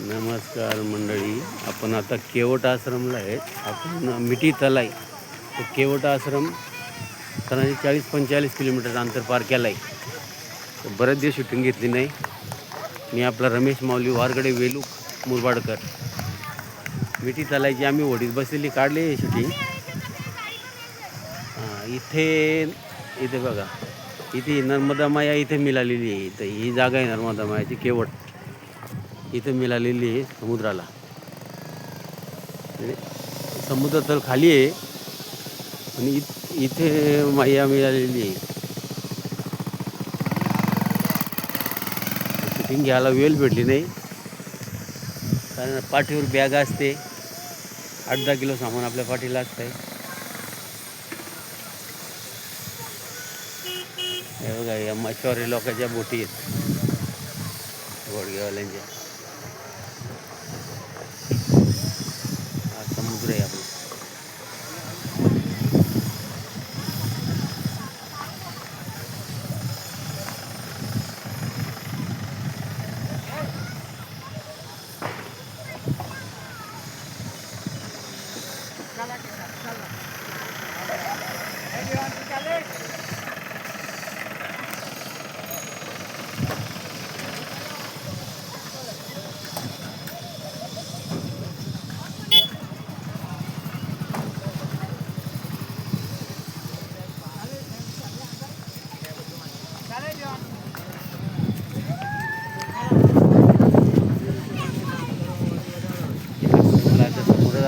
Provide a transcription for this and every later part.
नमस्कार मंडळी, आपण आता केवट आश्रमला आहे. आपण मिठी तलाई तो केवट आश्रम सरांनी 40-45 किलोमीटर अंतर पार केलं आहे. तर बरेच दिवस शूटिंग घेतली नाही. मी आपला रमेश माऊली वारगडे वेलूक मुरबाडकर. मिठी तलाईची आम्ही ओढीत बसलेली काढली शूटिंग. इथे बघा, इथे नर्मदा माया इथे मिळालेली आहे. तर ही जागा आहे नर्मदा मायाची केवट. इथे मिळालेली आहे समुद्राला. समुद्र तर खाली आहे आणि इथे माया मिळालेली आहे. शूटिंग घ्यायला वेळ भेटली नाही, कारण पाठीवर बॅग असते. 8-10 किलो सामान आपल्या पाठीला असतंय. हे बघा, या मच्छवारी लोकांच्या बोटी आहेत, घोडगेवाल्यांच्या. हा समुद्र आहे आपला.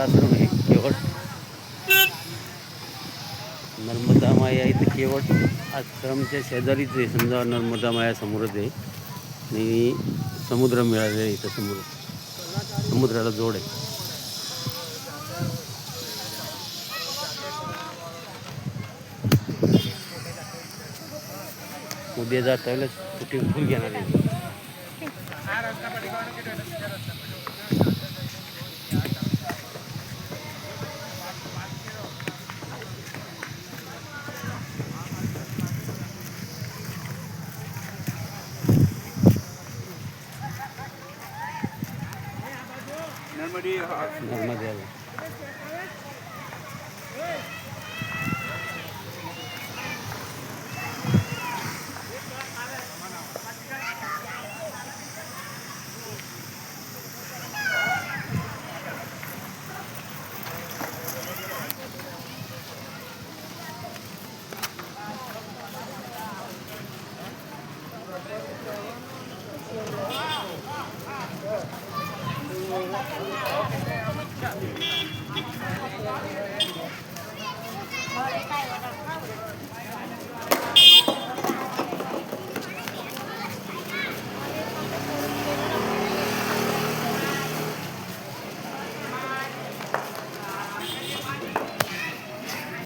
आश्रम आहे केवट. नर्मदा माया इथे केवट आश्रमच्या शेजारीच आहे. समजा नर्मदा माया समोरच आहे आणि समुद्र मिळालेलं आहे. इथं समुद्राला जोड आहे. उद्या जाता वेळेस शूटिंग फुल घेणार आहे. नर्मदा